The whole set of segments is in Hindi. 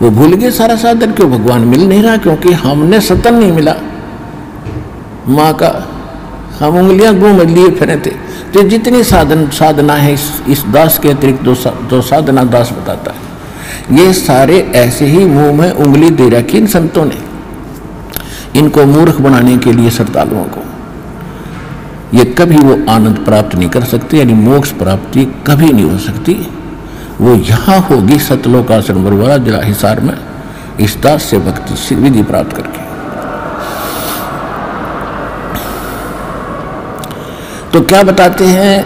वो भूल गए सारा साधन, क्यों भगवान मिल नहीं रहा, क्योंकि हमने सतन नहीं मिला माँ का, हम उंगलियां घूम लिए फिरे थे। तो जितनी साधना है इस दास के अतिरिक्त जो साधना दास बताता है, ये सारे ऐसे ही मुंह में उंगली दे रखी इन संतों ने, इनको मूर्ख बनाने के लिए श्रद्धालुओं को। ये कभी वो आनंद प्राप्त नहीं कर सकते, यानी मोक्ष प्राप्ति कभी नहीं हो सकती। वो यहाँ होगी सतलोक आश्रम बरवाला जिला हिसार में, इस दास से भक्ति विधि प्राप्त करके। तो क्या बताते हैं,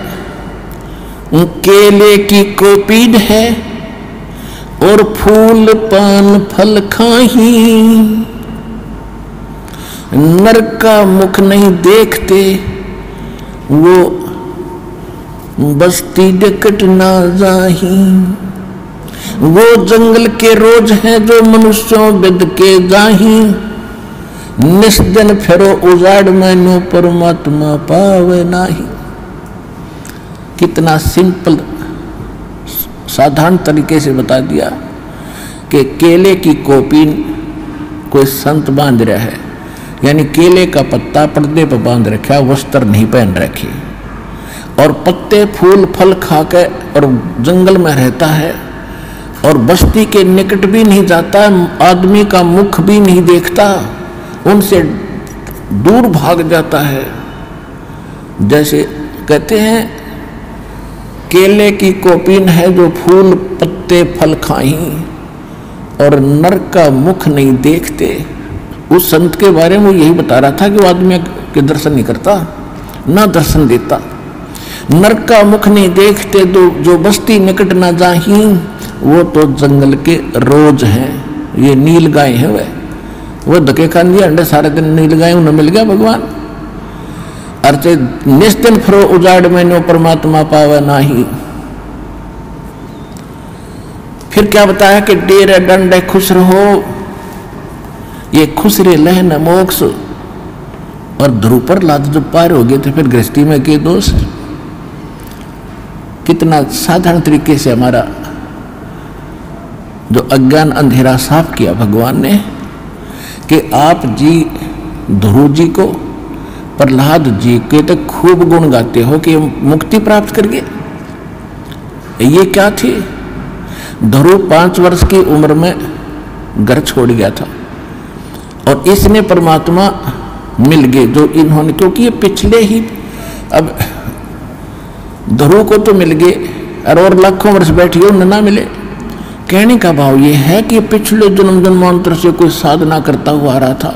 केले की कोपीन है और फूल पान फल खाही, नर का मुख नहीं देखते वो बस्ती निकट ना जाही। वो जंगल के रोज हैं जो मनुष्यों बिद के जाही, निस्जन फेरो उजाड़ मैनो परमात्मा पावे नाही। कितना सिंपल साधारण तरीके से बता दिया कि केले की कोपीन कोई संत बांध रहा है, यानी केले का पत्ता पर्दे पर बांध रखा, वस्त्र नहीं पहन रखे, और पत्ते फूल फल खाकर और जंगल में रहता है, और बस्ती के निकट भी नहीं जाता, आदमी का मुख भी नहीं देखता, उनसे दूर भाग जाता है। जैसे कहते हैं केले की कोपीन है जो फूल पत्ते फल खाही और नर का मुख नहीं देखते। उस संत के बारे में यही बता रहा था कि वो आदमी के दर्शन नहीं करता, ना दर्शन देता, नर का मुख नहीं देखते, जो बस्ती निकट ना जाही, वो तो जंगल के रोज हैं। ये नील गाय है, वो धके खान दिया अंडे सारे दिन नील गाय उन्हें मिल गया भगवान। अर्चे निस्दिन फरो उजाड़ में नो परमात्मा पावे नाही। फिर क्या बताया कि डेरे डंडे खुश रहो, ये खुश रे लहन मोक्ष। और ध्रुव पर लाद जब पार हो गए थे फिर गृहस्थी में के दोष। कितना साधारण तरीके से हमारा जो अज्ञान अंधेरा साफ किया भगवान ने, कि आप जी ध्रुव जी को प्रहलाद जी के तो खूब गुण गाते हो कि मुक्ति प्राप्त कर गए। ये क्या थी, ध्रुव 5 वर्ष की उम्र में घर छोड़ गया था और इसने परमात्मा मिल गए जो इन्होंने, क्योंकि ये पिछले ही अब ध्रुव को तो मिल गए और लाखों वर्ष बैठे उन्हें ना मिले। कहने का भाव ये है कि पिछले जन्म जन्मांतर से कोई साधना करता हुआ आ रहा था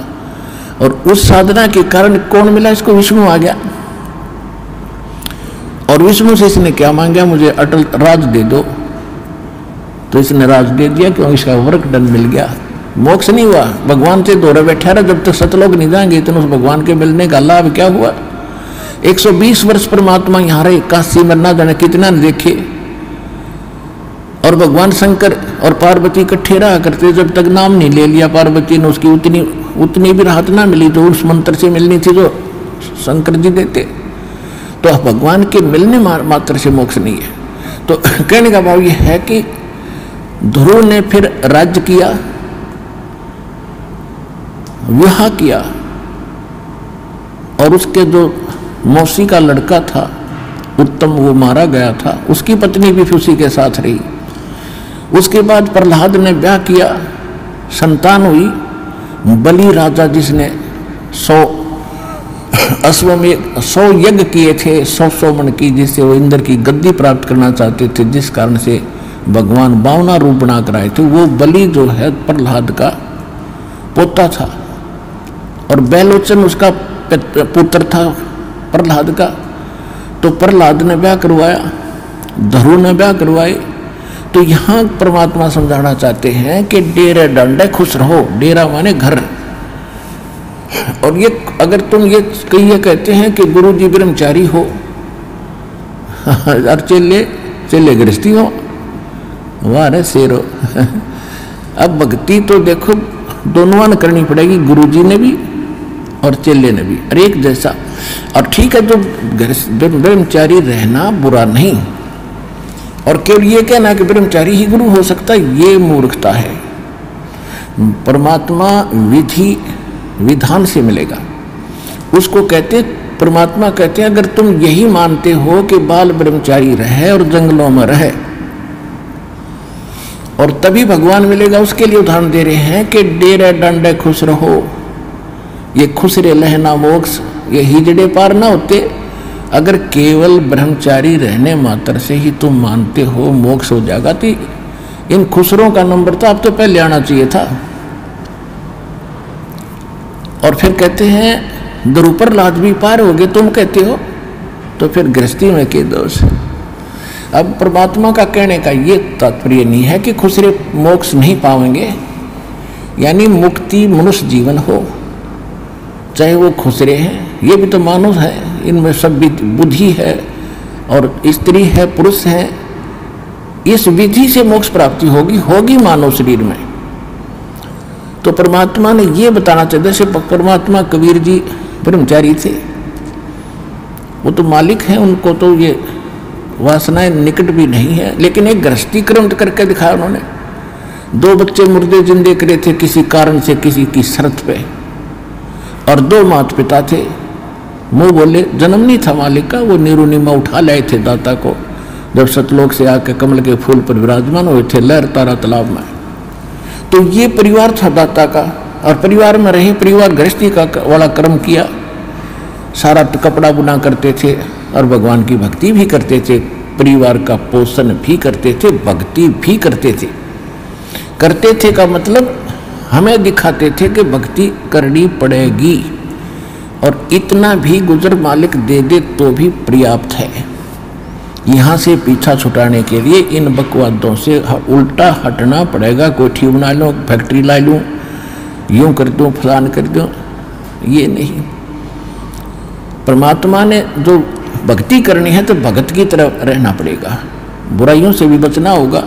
और उस साधना के कारण कौन मिला इसको, विष्णु आ गया। और विष्णु से इसने क्या मांगा, मुझे अटल राज दे दो, तो इसने राज दे दिया, क्योंकि इसका वर्क डन मिल गया। मोक्ष नहीं हुआ, भगवान से दौरे बैठा रहा, जब तक सतलोक नहीं जाएंगे तो उस भगवान के मिलने का लाभ क्या हुआ। 120 वर्ष परमात्मा यहाँ रहे, काशी में ना जाने कितना न देखे, और भगवान शंकर और पार्वती इकट्ठे रहा करते, जब तक नाम नहीं ले लिया पार्वती ने उसकी उतनी भी राहत ना मिली जो उस मंत्र से मिलनी थी जो शंकर जी देते। तो भगवान के मिलने मात्र से मोक्ष नहीं है। तो कहने का भाव यह है कि ध्रुव ने फिर राज्य किया, विवाह किया, और उसके जो मौसी का लड़का था उत्तम वो मारा गया था, उसकी पत्नी भी फिर उसी के साथ रही। उसके बाद प्रहलाद ने ब्याह किया, संतान हुई। बलि राजा जिसने 100 यज्ञ किए थे, 100 मन की, जिससे वो इंद्र की गद्दी प्राप्त करना चाहते थे, जिस कारण से भगवान 52 रूप बना कर आए थे। वो बलि जो है प्रहलाद का पोता था और बैलोचन उसका पुत्र था प्रहलाद का। तो प्रहलाद ने ब्याह करवाया, ध्रुव ने ब्याह करवाए। तो यहाँ परमात्मा समझाना चाहते हैं कि डेरे डंडे खुश रहो, डेरा माने घर। और ये अगर तुम ये कहते हैं कि गुरु जी ब्रह्मचारी हो और चेले गृहस्थी हो, वाह रे शेरो। अब भक्ति तो देखो दोनों ने करनी पड़ेगी, गुरु जी ने भी और चेले ने भी, और एक जैसा। और ठीक है, जो ब्रह्मचारी रहना बुरा नहीं, और केवल ये कहना कि ब्रह्मचारी ही गुरु हो सकता है, ये मूर्खता है। परमात्मा विधि विधान से मिलेगा। उसको कहते, परमात्मा कहते हैं अगर तुम यही मानते हो कि बाल ब्रह्मचारी रहे और जंगलों में रहे और तभी भगवान मिलेगा, उसके लिए उदाहरण दे रहे हैं कि डेरे डंडे खुश रहो, ये खुसरे लहना मोक्ष, ये हिजड़े पार ना होते अगर केवल ब्रह्मचारी रहने मात्र से ही तुम मानते हो मोक्ष हो जाएगा। तो इन खुसरों का नंबर तो अब तो पहले आना चाहिए था। और फिर कहते हैं द्रुपर लाद भी पार हो गए तुम कहते हो, तो फिर गृहस्थी में के दोष। अब परमात्मा का कहने का ये तात्पर्य नहीं है कि खुसरे मोक्ष नहीं पाएंगे, यानी मुक्ति मनुष्य जीवन हो, चाहे वो खुसरे हैं, ये भी तो मानुष है, इनमें सब बुद्धि है और स्त्री है पुरुष है, इस विधि से मोक्ष प्राप्ति होगी मानव शरीर में। तो परमात्मा ने ये बताना चाहिए, जैसे परमात्मा कबीर जी ब्रह्मचारी थे, वो तो मालिक हैं, उनको तो ये वासनाएं निकट भी नहीं है, लेकिन एक गृहस्थी क्रम करके दिखाया उन्होंने। 2 बच्चे मुर्दे जिंदे करे थे किसी कारण से, किसी की शर्त पे, और 2 माता पिता थे, मुंह बोले जन्म नहीं था मालिक का, वो नीरू नीमा उठा लाए थे दाता को जब सतलोक से आके कमल के फूल पर विराजमान हुए थे लहर तारा तालाब में। तो ये परिवार था दाता का, और परिवार में रहे, परिवार गृहस्थी का वाला कर्म किया, सारा कपड़ा बुना करते थे और भगवान की भक्ति भी करते थे, परिवार का पोषण भी करते थे, भक्ति भी करते थे का मतलब हमें दिखाते थे कि भक्ति करनी पड़ेगी, और इतना भी गुजर मालिक दे दे तो भी पर्याप्त है। यहाँ से पीछा छुटाने के लिए इन बकवादों से उल्टा हटना पड़ेगा। कोठी बना लूँ, फैक्ट्री ला लूँ, यूँ कर दूँ, फलान कर दूँ, ये नहीं। परमात्मा ने जो भक्ति करनी है तो भगत की तरफ रहना पड़ेगा, बुराइयों से भी बचना होगा,